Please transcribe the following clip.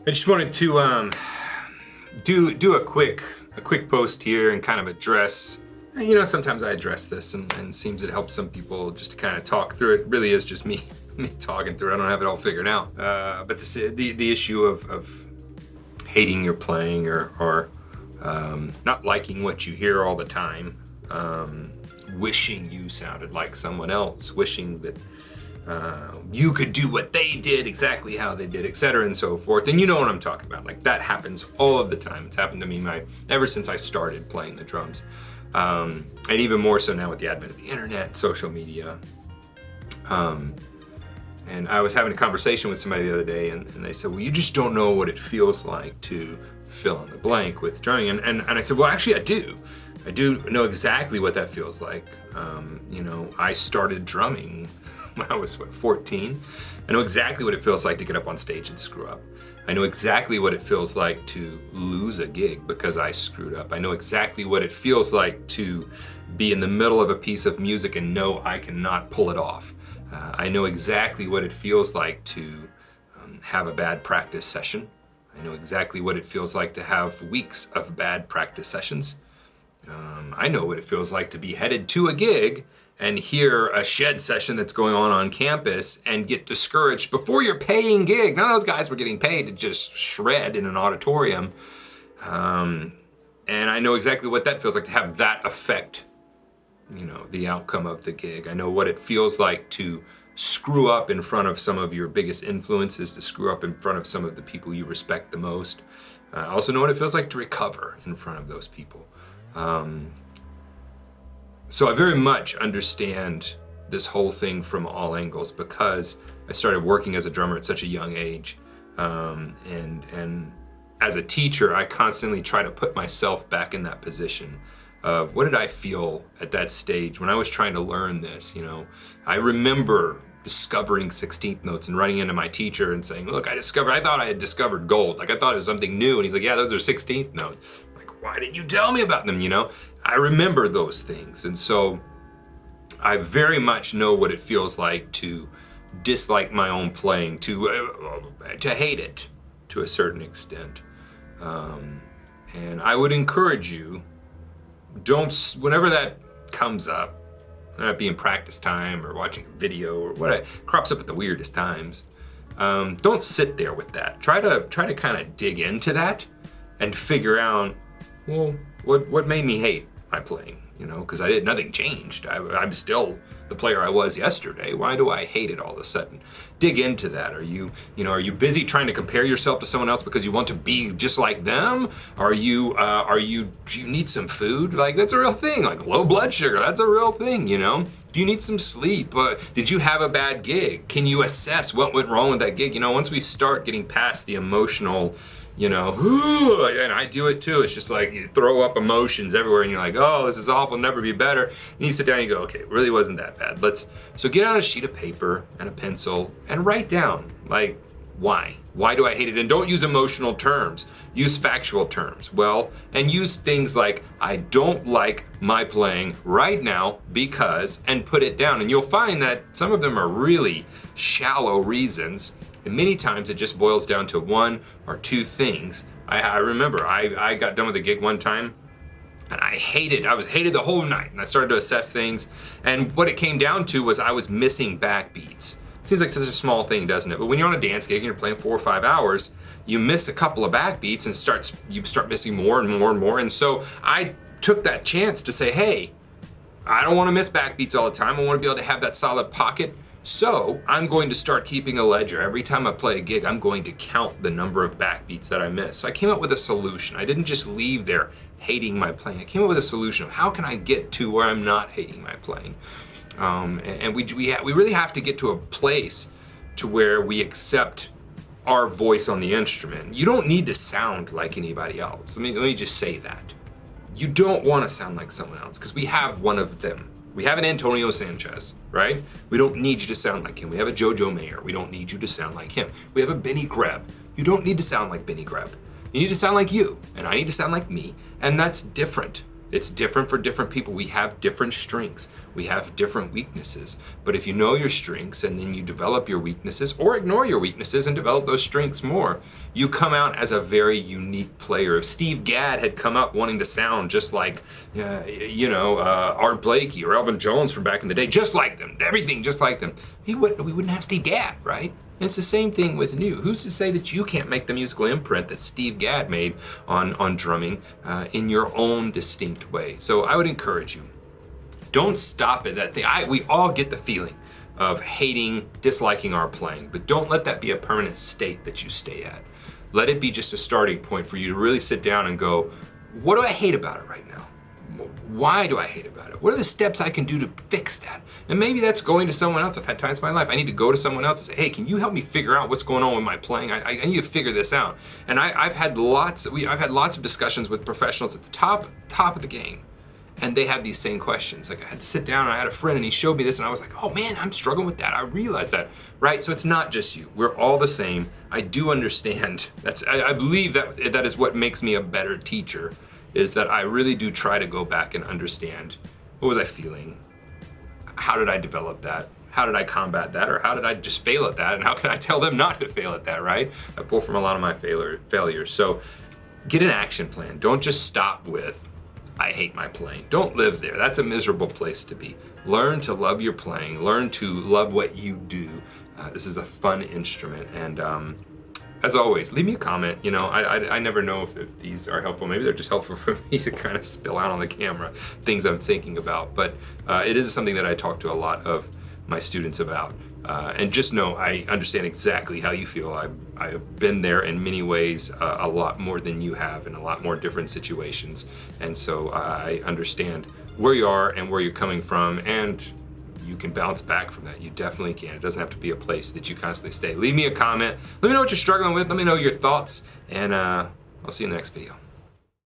I just wanted to do a quick post here and kind of address, you know, sometimes I address this and it seems it helps some people just to kind of talk through it. It really is just me talking through it. I don't have it all figured out. But the issue of hating your playing or not liking what you hear all the time, wishing you sounded like someone else, wishing that you could do what they did, exactly how they did, etc. and so forth. And you know what I'm talking about. Like, that happens all of the time. It's happened to me ever since I started playing the drums. And even more so now with the advent of the internet, social media. And I was having a conversation with somebody the other day and they said, well, you just don't know what it feels like to fill in the blank with drumming. And I said, well, actually I do. I do know exactly what that feels like. You know, I started drumming when I was, 14? I know exactly what it feels like to get up on stage and screw up. I know exactly what it feels like to lose a gig because I screwed up. I know exactly what it feels like to be in the middle of a piece of music and know I cannot pull it off. I know exactly what it feels like to have a bad practice session. I know exactly what it feels like to have weeks of bad practice sessions. I know what it feels like to be headed to a gig and hear a shed session that's going on campus and get discouraged before your paying gig. None of those guys were getting paid to just shred in an auditorium. And I know exactly what that feels like to have that affect, you know, the outcome of the gig. I know what it feels like to screw up in front of some of your biggest influences, to screw up in front of some of the people you respect the most. I also know what it feels like to recover in front of those people. So I very much understand this whole thing from all angles because I started working as a drummer at such a young age. And as a teacher, I constantly try to put myself back in that position of what did I feel at that stage when I was trying to learn this, you know? I remember discovering 16th notes and running into my teacher and saying, look, I thought I had discovered gold. Like, I thought it was something new. And he's like, yeah, those are 16th notes. Like, why didn't you tell me about them, you know? I remember those things. And so I very much know what it feels like to dislike my own playing, to hate it to a certain extent. And I would encourage you, whenever that comes up, whether it be in practice time or watching a video or what crops up at the weirdest times, don't sit there with that. Try to kind of dig into that and figure out, well, what made me hate my playing, you know, because nothing changed. I'm still the player I was yesterday. Why do I hate it all of a sudden? Dig into that. Are you busy trying to compare yourself to someone else because you want to be just like them? Do you need some food? Like, that's a real thing. Like low blood sugar, that's a real thing, you know? Do you need some sleep? Did you have a bad gig? Can you assess what went wrong with that gig? You know, once we start getting past the emotional, you know, and I do it too. It's just like you throw up emotions everywhere and you're like, oh, this is awful, never be better. And you sit down and you go, okay, it really wasn't that bad. So get out a sheet of paper and a pencil and write down, like, why? Why do I hate it? And don't use emotional terms. Use factual terms. Well, and use things like, I don't like my playing right now because, and put it down. And you'll find that some of them are really shallow reasons. And many times it just boils down to one or two things. I remember I got done with a gig one time and I hated the whole night. And I started to assess things. And what it came down to was I was missing backbeats. Seems like such a small thing, doesn't it? But when you're on a dance gig and you're playing 4 or 5 hours, you miss a couple of backbeats and you start missing more and more and more. And so I took that chance to say, hey, I don't want to miss backbeats all the time. I want to be able to have that solid pocket. So I'm going to start keeping a ledger. Every time I play a gig, I'm going to count the number of backbeats that I miss. So I came up with a solution. I didn't just leave there hating my playing. I came up with a solution of how can I get to where I'm not hating my playing. And we really have to get to a place to where we accept our voice on the instrument. You don't need to sound like anybody else. Let me just say that. You don't want to sound like someone else because we have one of them. We have an Antonio Sanchez, right? We don't need you to sound like him. We have a Jojo Mayer. We don't need you to sound like him. We have a Benny Greb. You don't need to sound like Benny Greb. You need to sound like you, and I need to sound like me, and that's different. It's different for different people. We have different strengths. We have different weaknesses. But if you know your strengths and then you develop your weaknesses, or ignore your weaknesses and develop those strengths more, you come out as a very unique player. If Steve Gadd had come up wanting to sound just like, Art Blakey or Elvin Jones from back in the day, just like them, everything just like them, we wouldn't have Steve Gadd, right? And it's the same thing with you. Who's to say that you can't make the musical imprint that Steve Gadd made on drumming in your own distinct way? So I would encourage you, don't stop at that thing. We all get the feeling of hating, disliking our playing, but don't let that be a permanent state that you stay at. Let it be just a starting point for you to really sit down and go, what do I hate about it right now? Why do I hate about it? What are the steps I can do to fix that? And maybe that's going to someone else. I've had times in my life I need to go to someone else and say, hey, can you help me figure out what's going on with my playing? I need to figure this out. And I've had lots of discussions with professionals at the top of the game. And they have these same questions. Like I had to sit down and I had a friend and he showed me this and I was like, oh man, I'm struggling with that. I realized that, right? So it's not just you. We're all the same. I do understand. I believe that is what makes me a better teacher, is that I really do try to go back and understand, what was I feeling? How did I develop that? How did I combat that? Or how did I just fail at that? And how can I tell them not to fail at that, right? I pull from a lot of my failures. So get an action plan. Don't just stop with, I hate my playing. Don't live there. That's a miserable place to be. Learn to love your playing. Learn to love what you do. This is a fun instrument. And as always, leave me a comment. I never know if these are helpful. Maybe they're just helpful for me to kind of spill out on the camera things I'm thinking about. But it is something that I talk to a lot of my students about. And just know I understand exactly how you feel. I've been there in many ways, a lot more than you have in a lot more different situations. And so I understand where you are and where you're coming from, and you can bounce back from that. You definitely can. It doesn't have to be a place that you constantly stay. Leave me a comment. Let me know what you're struggling with. Let me know your thoughts, and I'll see you in the next video.